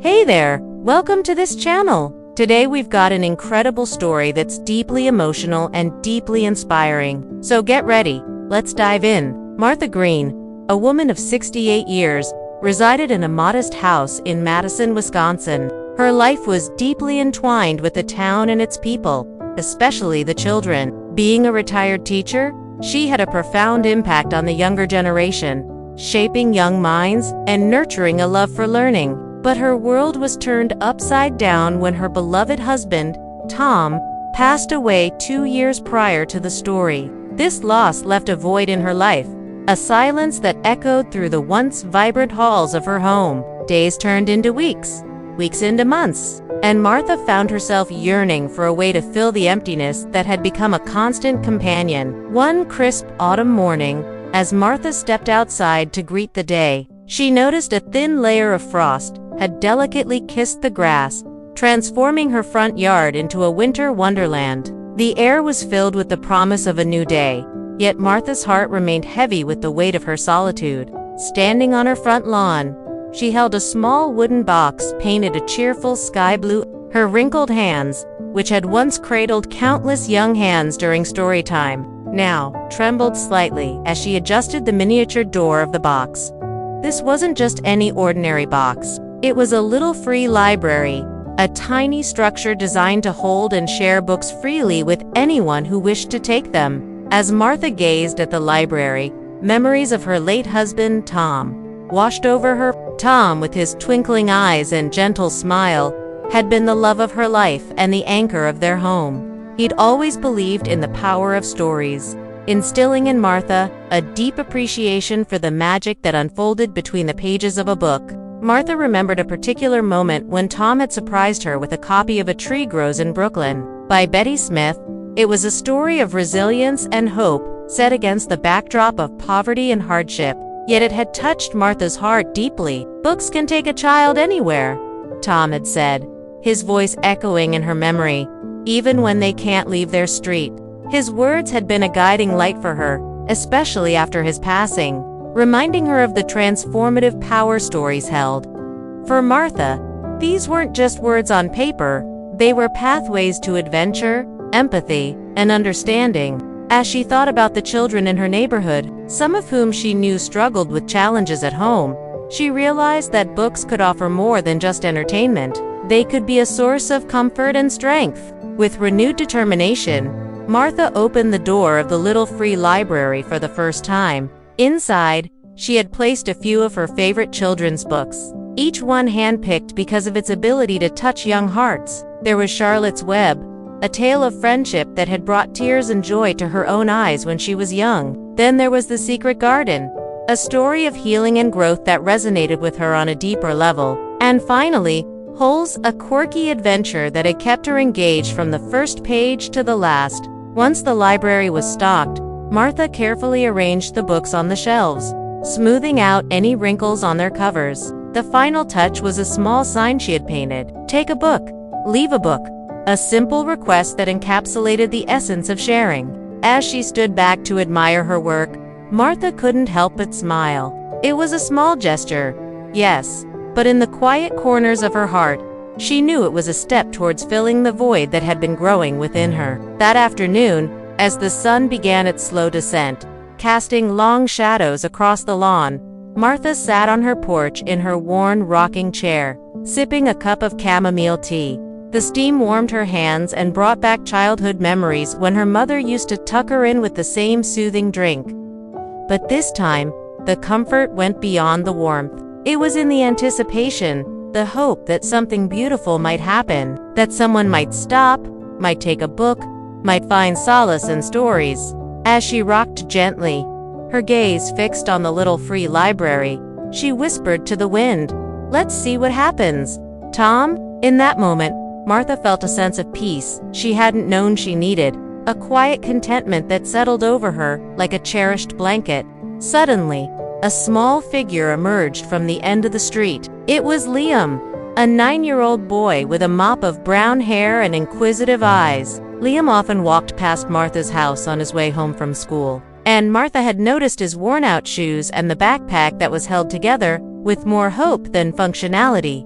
Hey there! Welcome to this channel! Today we've got an incredible story that's deeply emotional and deeply inspiring. So get ready, let's dive in. Martha Green, a woman of 68 years, resided in a modest house in Madison, Wisconsin. Her life was deeply entwined with the town and its people, especially the children. Being a retired teacher, she had a profound impact on the younger generation, shaping young minds and nurturing a love for learning. But her world was turned upside down when her beloved husband, Tom, passed away 2 years prior to the story. This loss left a void in her life, a silence that echoed through the once vibrant halls of her home. Days turned into weeks, weeks into months, and Martha found herself yearning for a way to fill the emptiness that had become a constant companion. One crisp autumn morning, as Martha stepped outside to greet the day, she noticed a thin layer of frost had delicately kissed the grass, transforming her front yard into a winter wonderland. The air was filled with the promise of a new day, yet Martha's heart remained heavy with the weight of her solitude. Standing on her front lawn, she held a small wooden box painted a cheerful sky blue. Her wrinkled hands, which had once cradled countless young hands during story time, now trembled slightly as she adjusted the miniature door of the box. This wasn't just any ordinary box. It was a little free library, a tiny structure designed to hold and share books freely with anyone who wished to take them. As Martha gazed at the library, memories of her late husband, Tom, washed over her. Tom, with his twinkling eyes and gentle smile, had been the love of her life and the anchor of their home. He'd always believed in the power of stories, instilling in Martha a deep appreciation for the magic that unfolded between the pages of a book. Martha remembered a particular moment when Tom had surprised her with a copy of A Tree Grows in Brooklyn by Betty Smith. It was a story of resilience and hope set against the backdrop of poverty and hardship, yet it had touched Martha's heart deeply. "Books can take a child anywhere," Tom had said, his voice echoing in her memory, "even when they can't leave their street." His words had been a guiding light for her, especially after his passing, reminding her of the transformative power stories held. For Martha, these weren't just words on paper, they were pathways to adventure, empathy, and understanding. As she thought about the children in her neighborhood, some of whom she knew struggled with challenges at home, she realized that books could offer more than just entertainment. They could be a source of comfort and strength. With renewed determination, Martha opened the door of the little free library for the first time. Inside, she had placed a few of her favorite children's books, each one handpicked because of its ability to touch young hearts. There was Charlotte's Web, a tale of friendship that had brought tears and joy to her own eyes when she was young. Then there was The Secret Garden, a story of healing and growth that resonated with her on a deeper level. And finally, Holes, a quirky adventure that had kept her engaged from the first page to the last. Once the library was stocked, Martha carefully arranged the books on the shelves, smoothing out any wrinkles on their covers. The final touch was a small sign she had painted. "Take a book, leave a book," a simple request that encapsulated the essence of sharing. As she stood back to admire her work, Martha couldn't help but smile. It was a small gesture, yes, but in the quiet corners of her heart, she knew it was a step towards filling the void that had been growing within her. That afternoon, as the sun began its slow descent, casting long shadows across the lawn, Martha sat on her porch in her worn rocking chair, sipping a cup of chamomile tea. The steam warmed her hands and brought back childhood memories when her mother used to tuck her in with the same soothing drink. But this time, the comfort went beyond the warmth. It was in the anticipation, the hope that something beautiful might happen, that someone might stop, might take a book, might find solace in stories. As she rocked gently, her gaze fixed on the little free library, she whispered to the wind, "Let's see what happens, Tom." In that moment, Martha felt a sense of peace she hadn't known she needed, a quiet contentment that settled over her like a cherished blanket. Suddenly, a small figure emerged from the end of the street. It was Liam, a 9-year-old boy with a mop of brown hair and inquisitive eyes. Liam often walked past Martha's house on his way home from school, and Martha had noticed his worn-out shoes and the backpack that was held together with more hope than functionality.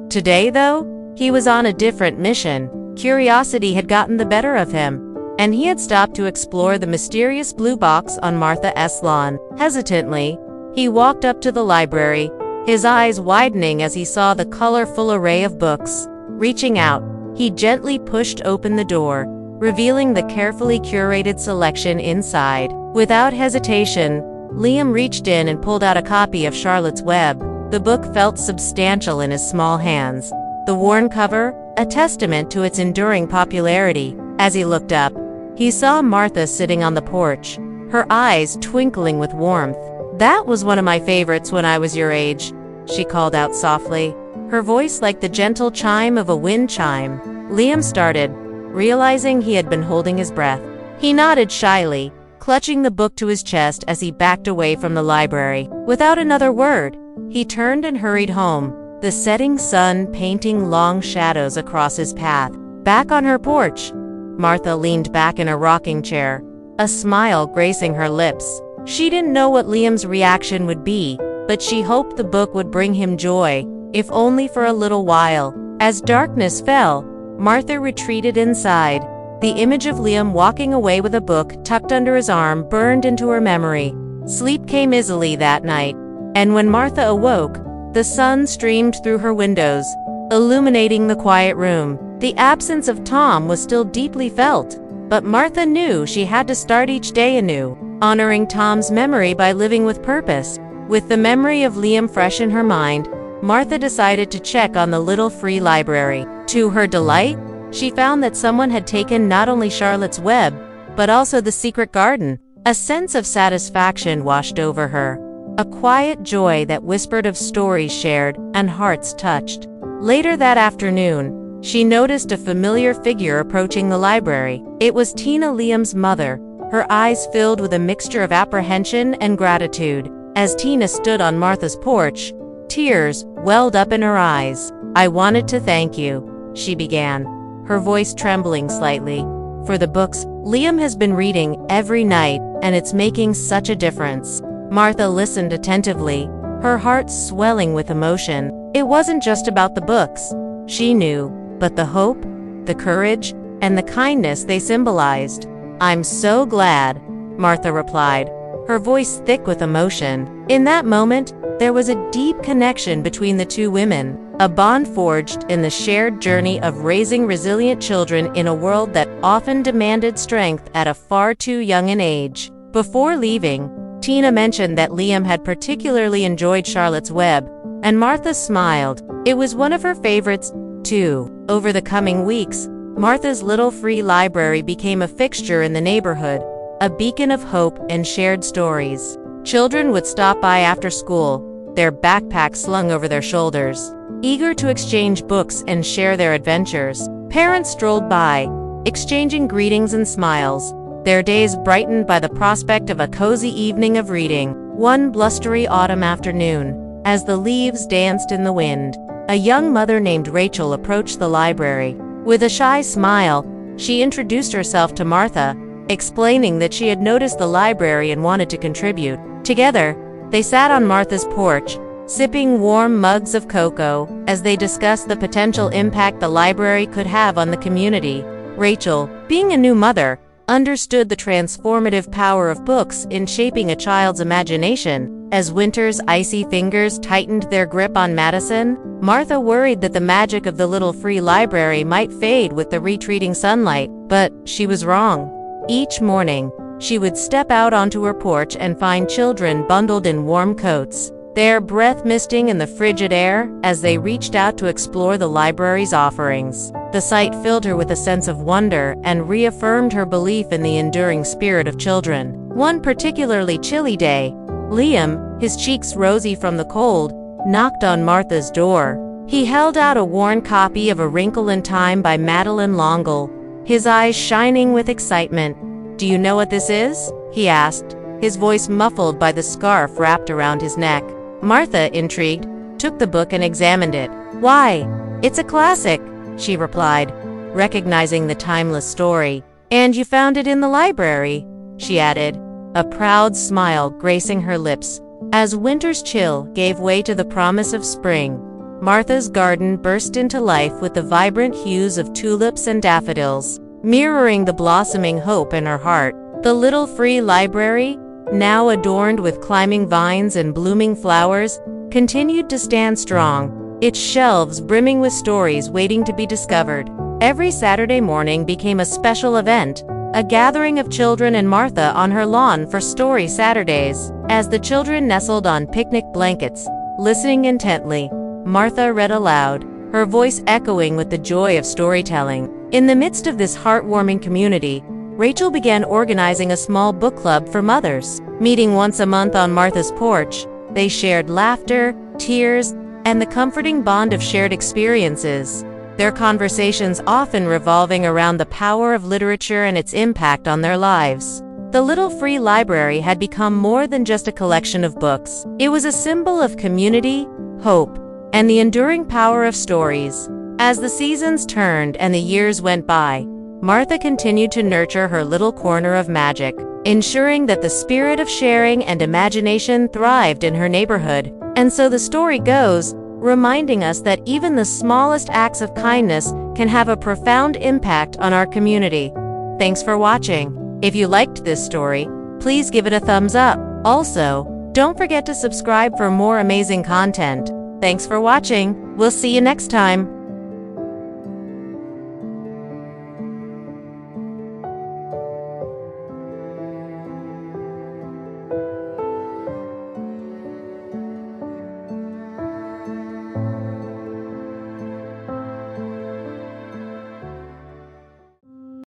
Today, though, he was on a different mission. Curiosity had gotten the better of him, and he had stopped to explore the mysterious blue box on Martha's lawn. Hesitantly, he walked up to the library, his eyes widening as he saw the colorful array of books. Reaching out, he gently pushed open the door, revealing the carefully curated selection inside. Without hesitation, Liam reached in and pulled out a copy of Charlotte's Web. The book felt substantial in his small hands, the worn cover a testament to its enduring popularity. As he looked up, he saw Martha sitting on the porch, her eyes twinkling with warmth. "That was one of my favorites when I was your age," she called out softly, her voice like the gentle chime of a wind chime. Liam started, realizing he had been holding his breath. He nodded shyly, clutching the book to his chest as he backed away from the library. Without another word, he turned and hurried home, the setting sun painting long shadows across his path. Back on her porch, Martha leaned back in a rocking chair, a smile gracing her lips. She didn't know what Liam's reaction would be, but she hoped the book would bring him joy, if only for a little while. As darkness fell, Martha retreated inside. The image of Liam walking away with a book tucked under his arm burned into her memory. Sleep came easily that night, and when Martha awoke, the sun streamed through her windows, illuminating the quiet room. The absence of Tom was still deeply felt, but Martha knew she had to start each day anew, honoring Tom's memory by living with purpose. With the memory of Liam fresh in her mind, Martha decided to check on the little free library. To her delight, she found that someone had taken not only Charlotte's Web, but also The Secret Garden. A sense of satisfaction washed over her, a quiet joy that whispered of stories shared and hearts touched. Later that afternoon, she noticed a familiar figure approaching the library. It was Tina, Liam's mother, her eyes filled with a mixture of apprehension and gratitude. As Tina stood on Martha's porch, tears welled up in her eyes. "I wanted to thank you," she began, her voice trembling slightly, "for the books Liam has been reading every night, and it's making such a difference." Martha listened attentively, her heart swelling with emotion. It wasn't just about the books, she knew, but the hope, the courage, and the kindness they symbolized. "I'm so glad," Martha replied, her voice thick with emotion. In that moment, there was a deep connection between the two women, a bond forged in the shared journey of raising resilient children in a world that often demanded strength at a far too young an age. Before leaving, Tina mentioned that Liam had particularly enjoyed Charlotte's Web, and Martha smiled. It was one of her favorites, too. Over the coming weeks, Martha's little free library became a fixture in the neighborhood, a beacon of hope and shared stories. Children would stop by after school, their backpacks slung over their shoulders, eager to exchange books and share their adventures. Parents strolled by, exchanging greetings and smiles, their days brightened by the prospect of a cozy evening of reading. One blustery autumn afternoon, as the leaves danced in the wind, a young mother named Rachel approached the library. With a shy smile, she introduced herself to Martha, explaining that she had noticed the library and wanted to contribute. Together, they sat on Martha's porch, sipping warm mugs of cocoa, as they discussed the potential impact the library could have on the community. Rachel, being a new mother, understood the transformative power of books in shaping a child's imagination. As winter's icy fingers tightened their grip on Madison, Martha worried that the magic of the little free library might fade with the retreating sunlight, but she was wrong. Each morning, she would step out onto her porch and find children bundled in warm coats, their breath misting in the frigid air as they reached out to explore the library's offerings. The sight filled her with a sense of wonder and reaffirmed her belief in the enduring spirit of children. One particularly chilly day, Liam, his cheeks rosy from the cold, knocked on Martha's door. He held out a worn copy of A Wrinkle in Time by Madeline L'Engle, his eyes shining with excitement. "Do you know what this is?" he asked, his voice muffled by the scarf wrapped around his neck. Martha, intrigued, took the book and examined it. "Why, it's a classic," she replied, recognizing the timeless story. "And you found it in the library," she added, a proud smile gracing her lips, as winter's chill gave way to the promise of spring. Martha's garden burst into life with the vibrant hues of tulips and daffodils, mirroring the blossoming hope in her heart. The little free library, now adorned with climbing vines and blooming flowers, continued to stand strong, its shelves brimming with stories waiting to be discovered. Every Saturday morning became a special event, a gathering of children and Martha on her lawn for Story Saturdays. As the children nestled on picnic blankets, listening intently, Martha read aloud, her voice echoing with the joy of storytelling. In the midst of this heartwarming community, Rachel began organizing a small book club for mothers. Meeting once a month on Martha's porch, they shared laughter, tears, and the comforting bond of shared experiences, their conversations often revolving around the power of literature and its impact on their lives. The little free library had become more than just a collection of books. It was a symbol of community, hope, and the enduring power of stories. As the seasons turned and the years went by, Martha continued to nurture her little corner of magic, ensuring that the spirit of sharing and imagination thrived in her neighborhood. And so the story goes, reminding us that even the smallest acts of kindness can have a profound impact on our community. Thanks for watching. If you liked this story, please give it a thumbs up. Also, don't forget to subscribe for more amazing content. Thanks for watching. We'll see you next time.